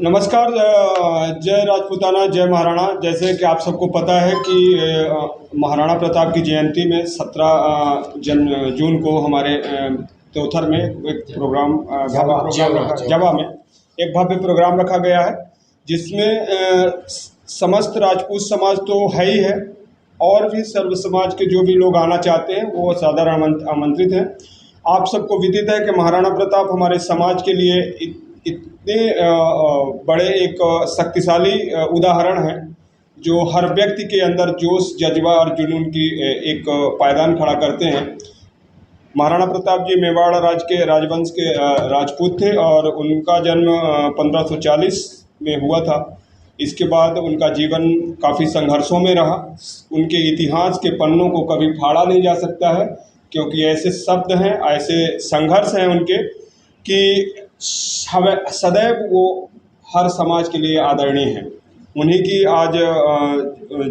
नमस्कार। जय राजपूताना, जय महाराणा। जैसे कि आप सबको पता है कि महाराणा प्रताप की जयंती में 17 जून को हमारे त्योथर में एक प्रोग्राम जवा में एक भव्य प्रोग्राम रखा गया है, जिसमें समस्त राजपूत समाज तो है ही है, और भी सर्व समाज के जो भी लोग आना चाहते हैं वो सादर आमंत्रित हैं। आप सबको विदित है कि महाराणा प्रताप हमारे समाज के लिए इतने बड़े एक शक्तिशाली उदाहरण है, जो हर व्यक्ति के अंदर जोश, जज्बा और जुनून की एक पायदान खड़ा करते हैं। महाराणा प्रताप जी मेवाड़ राज के राजवंश के राजपूत थे और उनका जन्म 1540 में हुआ था। इसके बाद उनका जीवन काफ़ी संघर्षों में रहा। उनके इतिहास के पन्नों को कभी फाड़ा नहीं जा सकता है, क्योंकि ऐसे शब्द हैं, ऐसे संघर्ष हैं उनके कि सदैव वो हर समाज के लिए आदरणीय हैं। उन्हीं की आज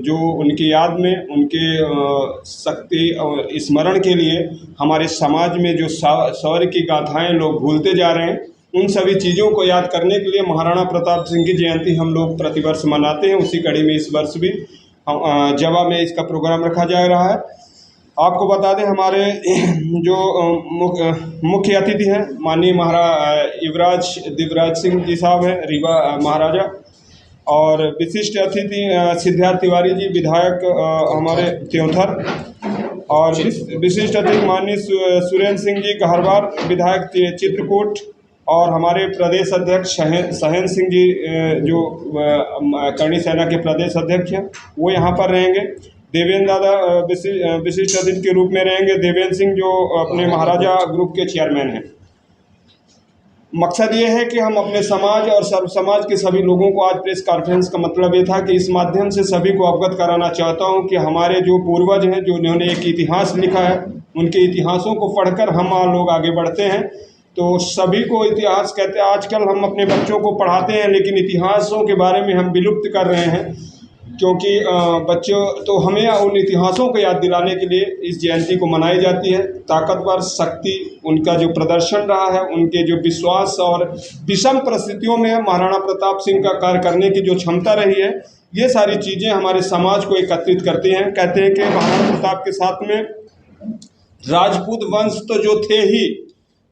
जो उनकी याद में उनके शक्ति और स्मरण के लिए हमारे समाज में जो शौर्य की गाथाएं लोग भूलते जा रहे हैं, उन सभी चीज़ों को याद करने के लिए महाराणा प्रताप सिंह की जयंती हम लोग प्रतिवर्ष मनाते हैं। उसी कड़ी में इस वर्ष भी जवा में इसका प्रोग्राम रखा जा रहा है। आपको बता दें, हमारे जो मुख्य अतिथि हैं माननीय युवराज दिव्यराज सिंह जी साहब हैं, रीवा महाराजा, और विशिष्ट अतिथि सिद्धार्थ तिवारी जी, विधायक हमारे त्योथर, और विशिष्ट अतिथि माननीय सुरेंद्र सिंह जी कहरवार, विधायक चित्रकूट, और हमारे प्रदेश अध्यक्ष सहेन सिंह जी जो करणी सेना के प्रदेश अध्यक्ष हैं, वो यहाँ पर रहेंगे। देवेंद्र दादा विशिष्ट अतिथि के रूप में रहेंगे, देवेंद्र सिंह जो अपने महाराजा ग्रुप के चेयरमैन हैं। मकसद ये है कि हम अपने समाज और सर्व समाज के सभी लोगों को, आज प्रेस कॉन्फ्रेंस का मतलब ये था कि इस माध्यम से सभी को अवगत कराना चाहता हूँ कि हमारे जो पूर्वज हैं, जो उन्होंने एक इतिहास लिखा है, उनके इतिहासों को पढ़कर हम लोग आगे बढ़ते हैं। तो सभी को इतिहास कहते हैं। आजकल हम अपने बच्चों को पढ़ाते हैं, लेकिन इतिहासों के बारे में हम विलुप्त कर रहे हैं, क्योंकि बच्चों तो हमें उन इतिहासों को याद दिलाने के लिए इस जयंती को मनाई जाती है। ताकतवर शक्ति उनका जो प्रदर्शन रहा है, उनके जो विश्वास और विषम परिस्थितियों में महाराणा प्रताप सिंह का कार्य करने की जो क्षमता रही है, ये सारी चीज़ें हमारे समाज को एकत्रित करती हैं। कहते हैं कि महाराणा प्रताप के साथ में राजपूत वंश तो जो थे ही,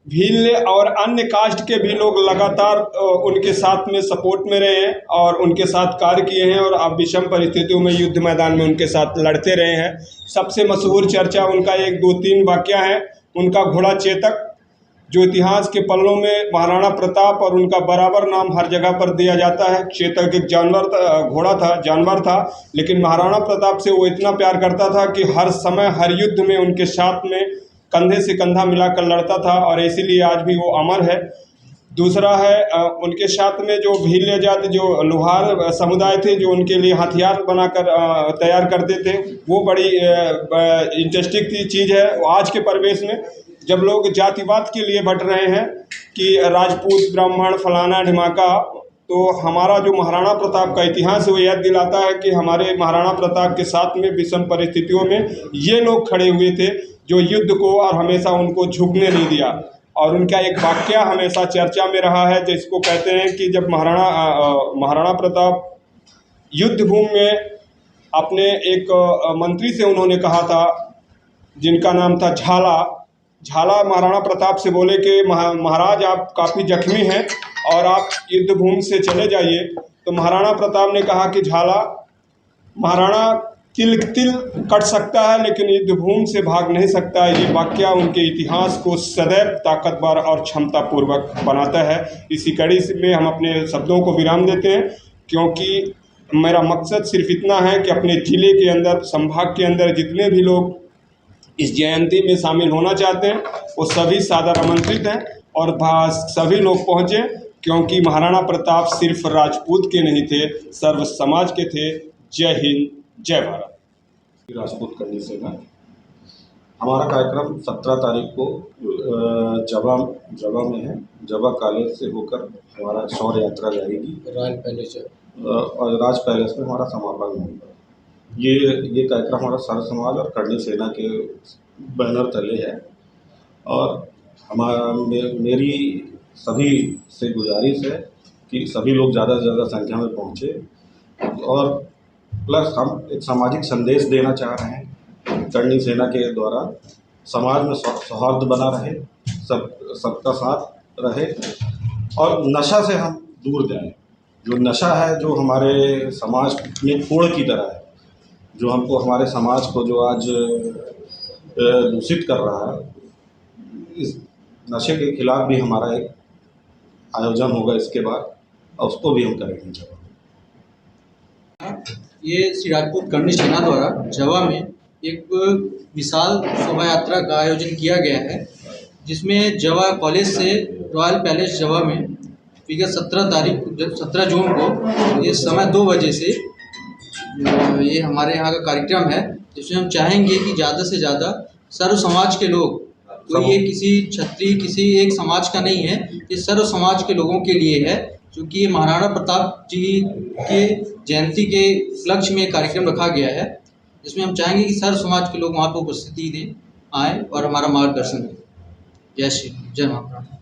भील और अन्य कास्ट के भी लोग लगातार उनके साथ में सपोर्ट में रहे हैं और उनके साथ कार्य किए हैं, और अब विषम परिस्थितियों में युद्ध मैदान में उनके साथ लड़ते रहे हैं। सबसे मशहूर चर्चा उनका 1-2-3 वाक्य है। उनका घोड़ा चेतक, जो इतिहास के पन्नों में महाराणा प्रताप और उनका बराबर नाम हर जगह पर दिया जाता है। चेतक एक जानवर घोड़ा था, जानवर था, लेकिन महाराणा प्रताप से वो इतना प्यार करता था कि हर समय हर युद्ध में उनके साथ में कंधे से कंधा मिलाकर लड़ता था, और इसीलिए आज भी वो अमर है। दूसरा है उनके साथ में जो भील जाति, जो लोहार समुदाय थे, जो उनके लिए हथियार बनाकर तैयार करते थे, वो बड़ी इंटरेस्टिंग चीज़ है। आज के परिवेश में जब लोग जातिवाद के लिए बट रहे हैं कि राजपूत, ब्राह्मण, फलाना ढिमाका, तो हमारा जो महाराणा प्रताप का इतिहास है वो याद दिलाता है कि हमारे महाराणा प्रताप के साथ में विषम परिस्थितियों में ये लोग खड़े हुए थे, जो युद्ध को और हमेशा उनको झुकने नहीं दिया। और उनका एक वाक्य हमेशा चर्चा में रहा है, जिसको कहते हैं कि जब महाराणा प्रताप युद्ध भूमि में अपने एक मंत्री से उन्होंने कहा था, जिनका नाम था झाला महाराणा प्रताप से बोले कि महाराज आप काफ़ी जख्मी हैं और आप युद्ध भूमि से चले जाइए। तो महाराणा प्रताप ने कहा कि झाला, महाराणा तिल कट सकता है लेकिन युद्ध भूमि से भाग नहीं सकता है। ये वाक्य उनके इतिहास को सदैव ताकतवर और क्षमतापूर्वक बनाता है। इसी कड़ी में हम अपने शब्दों को विराम देते हैं, क्योंकि मेरा मकसद सिर्फ इतना है कि अपने ज़िले के अंदर, संभाग के अंदर जितने भी लोग इस जयंती में शामिल होना चाहते हैं, वो सभी सादर आमंत्रित हैं, और सभी लोग पहुँचे, क्योंकि महाराणा प्रताप सिर्फ राजपूत के नहीं थे, सर्व समाज के थे। जय हिंद, जय भारत। राजपूत करणी सेना। हमारा कार्यक्रम 17 तारीख को जवा में है। जवा कॉलेज से होकर हमारा शौर्य यात्रा जाएगी रॉयल पैलेस, और राज पैलेस में हमारा समापन होगा। ये कार्यक्रम हमारा सर्व समाज और करणी सेना के बैनर तले है, और मेरी सभी से गुजारिश है कि सभी लोग ज़्यादा से ज़्यादा संख्या में पहुँचे और प्लस हम एक सामाजिक संदेश देना चाह रहे हैं करणी सेना के द्वारा। समाज में सौहार्द बना रहे, सबका साथ रहे और नशा से हम दूर जाएं। जो नशा है, जो हमारे समाज में कोढ़ की तरह है, जो हमको हमारे समाज को जो आज दूषित कर रहा है, इस नशे के खिलाफ भी हमारा एक आयोजन होगा इसके बाद और उसको भी हम करेंगे। ये श्री राजपूत करणी सेना द्वारा जवा में एक विशाल शोभा यात्रा का आयोजन किया गया है, जिसमें जवा कॉलेज से रॉयल पैलेस जवा में विगत 17 जून को ये समय 2 बजे से ये हमारे यहाँ का कार्यक्रम है, जिसमें हम चाहेंगे कि ज़्यादा से ज़्यादा सर्व समाज के लोग, कोई ये किसी क्षत्रिय किसी एक समाज का नहीं है, ये सर्व समाज के लोगों के लिए है, क्योंकि ये महाराणा प्रताप जी के जयंती के उपलक्ष्य में कार्यक्रम रखा गया है, जिसमें हम चाहेंगे कि सर्व समाज के लोग वहाँ पर उपस्थिति दें, आएँ और हमारा मार्गदर्शन करें। जय श्री राम, जय महाराणा।